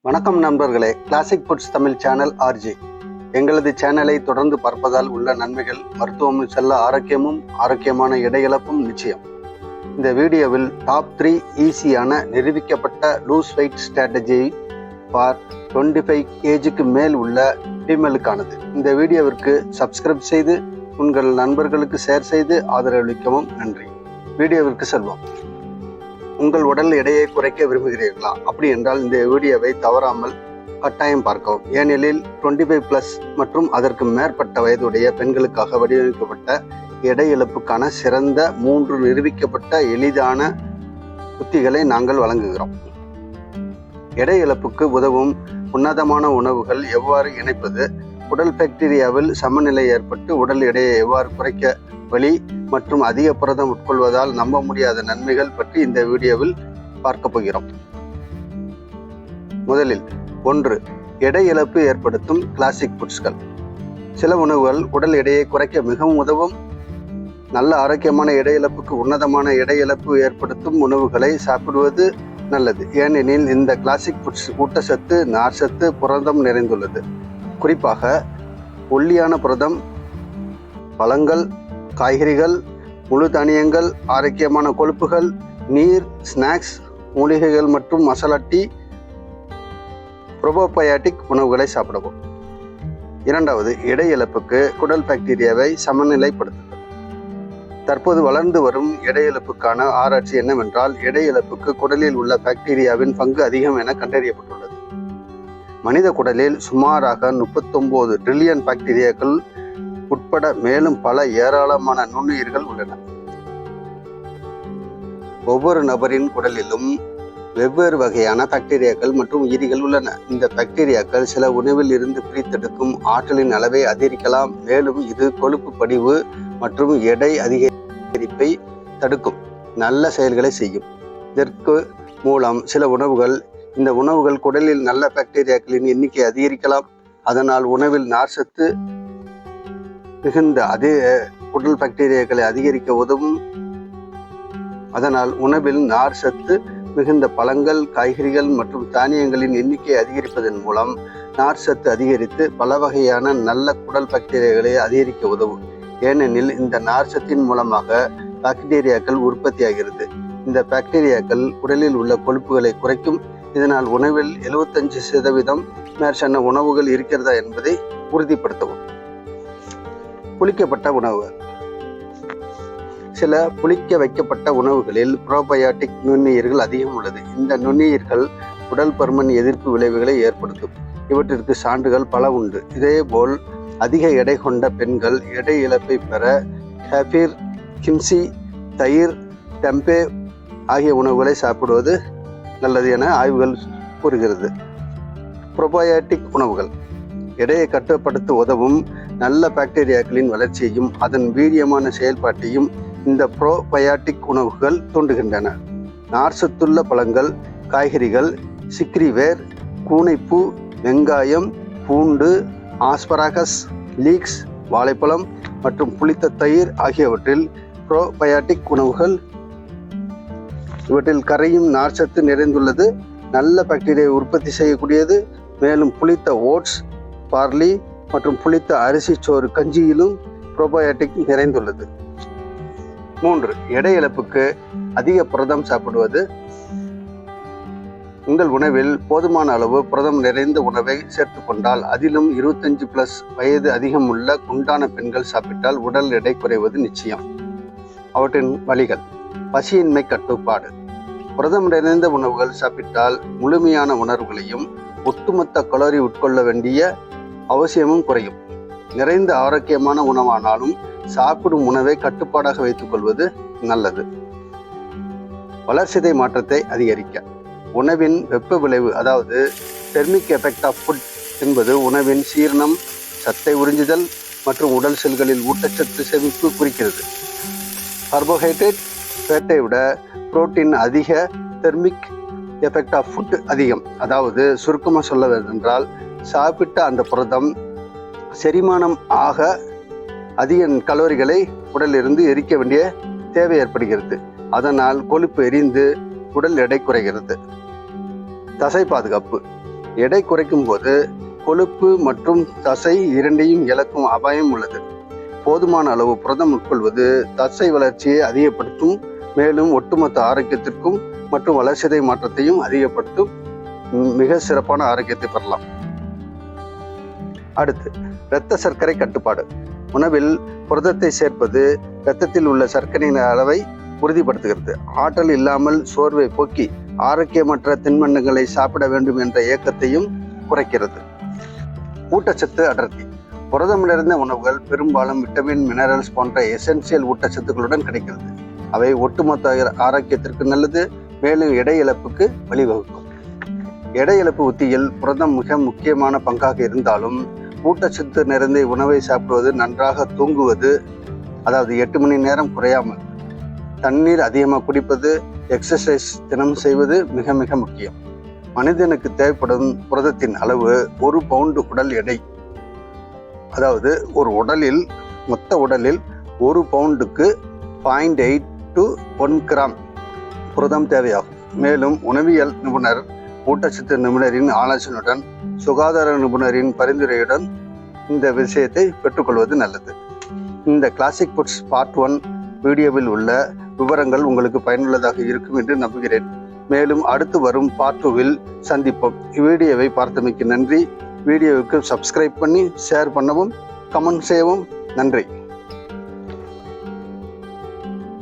வணக்கம் நண்பர்களே, classic foods Tamil channel ஆர்ஜி. எங்களது சேனலை தொடர்ந்து பார்ப்பதால் உள்ள நன்மைகள்: மருத்துவம் செல்ல ஆரோக்கியமும் ஆரோக்கியமான எடை இழப்பும் நிச்சயம். இந்த வீடியோவில் டாப் 3 ஈஸியான நிரூபிக்கப்பட்ட லூஸ் வெயிட் ஸ்ட்ராட்டஜி ஃபார் 25 ஏஜுக்கு மேல் உள்ள ஃபீமேலுக்கானது. இந்த வீடியோவிற்கு சப்ஸ்கிரைப் செய்து உங்கள் நண்பர்களுக்கு ஷேர் செய்து ஆதரவளிக்கவும் நன்றி. வீடியோவிற்கு செல்வோம். உங்கள் உடல் எடையை குறைக்க விரும்புகிறீர்களா? அப்படி என்றால் இந்த வீடியோவை தவறாமல் கட்டாயம் பார்க்கவும். ஏனெனில் 25+ மற்றும் அதற்கு மேற்பட்ட வயதுடைய பெண்களுக்காக வடிவமைக்கப்பட்ட எடை இழப்புக்கான சிறந்த 3 நிரூபிக்கப்பட்ட எளிதான உத்திகளை நாங்கள் வழங்குகிறோம். எடை இழப்புக்கு உதவும் உன்னதமான உணவுகள் எவ்வாறு இணைப்பது, உடல் பாக்டீரியாவில் சமநிலை ஏற்பட்டு உடல் எடையை எவ்வாறு குறைக்க வழி மற்றும் அதிக புரதம் உட்கொள்வதால் நம்ப முடியாத நன்மைகள் பற்றி இந்த வீடியோவில் பார்க்க போகிறோம். முதலில் 1. எடை இழப்பு ஏற்படுத்தும் கிளாசிக் ஃபுட்ஸ்கள். சில உணவுகள் உடல் எடையை குறைக்க மிகவும் உதவும். நல்ல ஆரோக்கியமான எடை இழப்புக்கு உன்னதமான எடை இழப்பு ஏற்படுத்தும் உணவுகளை சாப்பிடுவது நல்லது. ஏனெனில் இந்த கிளாசிக் ஃபுட்ஸ் ஊட்டச்சத்து, நார்ச்சத்து, புரதம் நிறைந்துள்ளது. குறிப்பாக ஒல்லியான புரதம், பழங்கள், காய்கறிகள், முழு தானியங்கள், ஆரோக்கியமான கொழுப்புகள், நீர், ஸ்நாக்ஸ், மூலிகைகள் மற்றும் மசாலா டீ, ப்ரோபயோட்டிக் உணவுகளை சாப்பிடவும். 2. எடை இழப்புக்கு குடல் பாக்டீரியாவை சமநிலைப்படுத்துதல். தற்போது வளர்ந்து வரும் எடை இழப்புக்கான ஆராய்ச்சி என்னவென்றால், எடை இழப்புக்கு குடலில் உள்ள பாக்டீரியாவின் பங்கு அதிகம் என கண்டறியப்பட்டுள்ளது. மனித குடலில் சுமாராக 39 ட்ரில்லியன் பாக்டீரியாக்கள் உட்பட மேலும் பல ஏராளமான நுண்ணுயிர்கள் உள்ளன. ஒவ்வொரு நபரின் குடலிலும் வெவ்வேறு வகையான பாக்டீரியாக்கள் மற்றும் உயிரிகள் உள்ளன. இந்த பாக்டீரியாக்கள் சில உணவில் இருந்து பிரித்தெடுக்கும் ஆற்றலின் அளவை அதிகரிக்கலாம், மேலும் இது கொழுப்பு படிவு மற்றும் எடை அதிகரிப்பை தடுக்கும் நல்ல செயல்களை செய்யும். இதற்கு மூலம் சில உணவுகள் இந்த உணவுகள் குடலில் நல்ல பாக்டீரியாக்களின் எண்ணிக்கை அதிகரிக்கலாம். அதனால் உணவில் நார்ச்சத்து மிகுந்த குடல் பாக்டீரியாக்களை அதிகரிக்க உதவும். அதனால் உணவில் நார் சத்து மிகுந்த பழங்கள், காய்கறிகள் மற்றும் தானியங்களின் எண்ணிக்கை அதிகரிப்பதன் மூலம் நார் சத்து அதிகரித்து பல வகையான நல்ல குடல் பாக்டீரியாக்களை அதிகரிக்க உதவும். ஏனெனில் இந்த நார் சத்தின் மூலமாக பாக்டீரியாக்கள் உற்பத்தியாகிறது. இந்த பாக்டீரியாக்கள் உடலில் உள்ள கொழுப்புகளை குறைக்கும். இதனால் உணவில் 75% மேற்சொன்ன உணவுகள் இருக்கிறதா என்பதை உறுதிப்படுத்தவும். புளிக்கப்பட்ட உணவுகள். சில புளிக்க வைக்கப்பட்ட உணவுகளில் ப்ரோபயோட்டிக் நுண்ணுயிர்கள் அதிகம் உள்ளது. இந்த நுண்ணுயிர்கள் உடல் பருமன் எதிர்ப்பு விளைவுகளை ஏற்படுத்தும். இவற்றிற்கு சான்றுகள் பல உண்டு. இதேபோல் அதிக எடை கொண்ட பெண்கள் எடை இழப்பை பெற கெஃபீர், கிம்சி, தயிர், டெம்பே ஆகிய உணவுகளை சாப்பிடுவது நல்லது என ஆய்வுகள் கூறுகிறது. ப்ரோபயோட்டிக் உணவுகள் எடையை கட்டுப்படுத்த உதவும் நல்ல பாக்டீரியாக்களின் வளர்ச்சியையும் அதன் வீரியமான செயல்பாட்டையும் இந்த ப்ரோபயோட்டிக் உணவுகள் தூண்டுகின்றன. நார்ச்சத்துள்ள பழங்கள், காய்கறிகள், சிக்ரிவேர், கூனைப்பூ, வெங்காயம், பூண்டு, ஆஸ்பராகஸ், லீக்ஸ், வாழைப்பழம் மற்றும் புளித்த தயிர் ஆகியவற்றில் ப்ரோபயோட்டிக் உணவுகள். இவற்றில் கரையும் நார்ச்சத்து நிறைந்துள்ளது, நல்ல பாக்டீரியாவை உற்பத்தி செய்யக்கூடியது. மேலும் புளித்த ஓட்ஸ், பார்லி மற்றும் புளித்த அரிசி சோறு கஞ்சியிலும் ப்ரோபயோட்டிக் நிறைந்துள்ளது. 3. எடை இழப்புக்கு அதிக புரதம் சாப்பிடுவது. உங்கள் உணவில் போதுமான அளவு புரதம் நிறைந்த உணவை சேர்த்து கொண்டால், அதிலும் 25+ வயது அதிகம் உள்ள குண்டான பெண்கள் சாப்பிட்டால் உடல் எடை குறைவது நிச்சயம். அவற்றின் வழிகள்: பசியின்மை கட்டுப்பாடு. புரதம் நிறைந்த உணவுகள் சாப்பிட்டால் முழுமையான உணர்வுகளையும் ஒட்டுமொத்த கலோரி உட்கொள்ள வேண்டிய அவசியமும் குறையும். நிறைந்த ஆரோக்கியமான உணவானாலும் சாப்பிடும் உணவை கட்டுப்பாடாக வைத்துக் கொள்வது நல்லது. வளர்சிதை மாற்றத்தை அதிகரிக்க. உணவின் வெப்ப விளைவு, அதாவது தெர்மிக் எஃபெக்ட் ஆஃப் ஃபுட் என்பது உணவின் சீரணம், சத்தை உறிஞ்சுதல் மற்றும் உடல் செல்களில் ஊட்டச்சத்து சேமிப்பு குறிக்கிறது. கார்போஹைட்ரேட், ஃபேட்டை விட புரோட்டீன் அதிக, தெர்மிக் எஃபெக்ட் ஆஃப் ஃபுட் அதிகம். அதாவது சுருக்கமாக சொல்லவென்றால், சாப்பிட்ட அந்த புரதம் செரிமானம் ஆக அதிக கலோரிகளை உடலிலிருந்து எரிக்க வேண்டிய தேவை ஏற்படுகிறது. அதனால் கொழுப்பு எரிந்து உடல் எடை குறைகிறது. தசை பாதுகாப்பு. எடை குறைக்கும் போது கொழுப்பு மற்றும் தசை இரண்டையும் இழக்கும் அபாயம் உள்ளது. போதுமான அளவு புரதம் உட்கொள்வது தசை வளர்ச்சியை அதிகப்படுத்தும், மேலும் ஒட்டுமொத்த ஆரோக்கியத்திற்கும் மற்றும் வளர்சிதை மாற்றத்தையும் அதிகப்படுத்தும். மிக சிறப்பான ஆரோக்கியத்தை பெறலாம். அடுத்து, இரத்த சர்க்கரை கட்டுப்பாடு. உணவில் புரதத்தை சேர்ப்பது இரத்தத்தில் உள்ள சர்க்கரையின் அளவை உறுதிப்படுத்துகிறது. ஆற்றல் இல்லாமல் சோர்வை போக்கி ஆரோக்கியமற்ற தின்பண்டங்களை சாப்பிட வேண்டும் என்ற ஏக்கத்தையும் குறைக்கிறது. ஊட்டச்சத்து அடர்த்தி. புரதம் நிறைந்த உணவுகள் பெரும்பாலும் விட்டமின், மினரல்ஸ் போன்ற எசென்சியல் ஊட்டச்சத்துக்களுடன் கிடைக்கிறது. அவை ஒட்டுமொத்த ஆரோக்கியத்திற்கு நல்லது, மேலும் எடை இழப்புக்கு வழிவகுக்கும். எடை இழப்பு உத்தியில் புரதம் மிக முக்கியமான பங்காக இருந்தாலும் ஊட்டச்சத்து நிறைந்த உணவை சாப்பிடுவது, நன்றாக தூங்குவது, அதாவது 8 மணி நேரம் குறையாமல் தண்ணீர் அதிகமாக குடிப்பது, எக்ஸசைஸ் தினம் செய்வது மிக மிக முக்கியம். மனிதனுக்கு தேவைப்படும் புரதத்தின் அளவு 1 பவுண்டு உடல் எடை, அதாவது மொத்த உடலில் 1 பவுண்டுக்கு 0.8 to 1 கிராம் புரதம் தேவையாகும். மேலும் உணவியல் நிபுணர், ஊட்டச்சத்து நிபுணரின் ஆலோசனையுடன், சுகாதார நிபுணரின் பரிந்துரையுடன் இந்த விஷயத்தை பெற்றுக்கொள்வது நல்லது. இந்த கிளாசிக் ஃபுட்ஸ் பார்ட் 1 வீடியோவில் உள்ள விவரங்கள் உங்களுக்கு பயனுள்ளதாக இருக்கும் என்று நம்புகிறேன். மேலும் அடுத்து வரும் பார்ட் 2வில் சந்திப்போம். இவ்வீடியோவை பார்த்தமைக்கு நன்றி. வீடியோவுக்கு சப்ஸ்கிரைப் பண்ணி ஷேர் பண்ணவும், கமெண்ட் செய்யவும் நன்றி.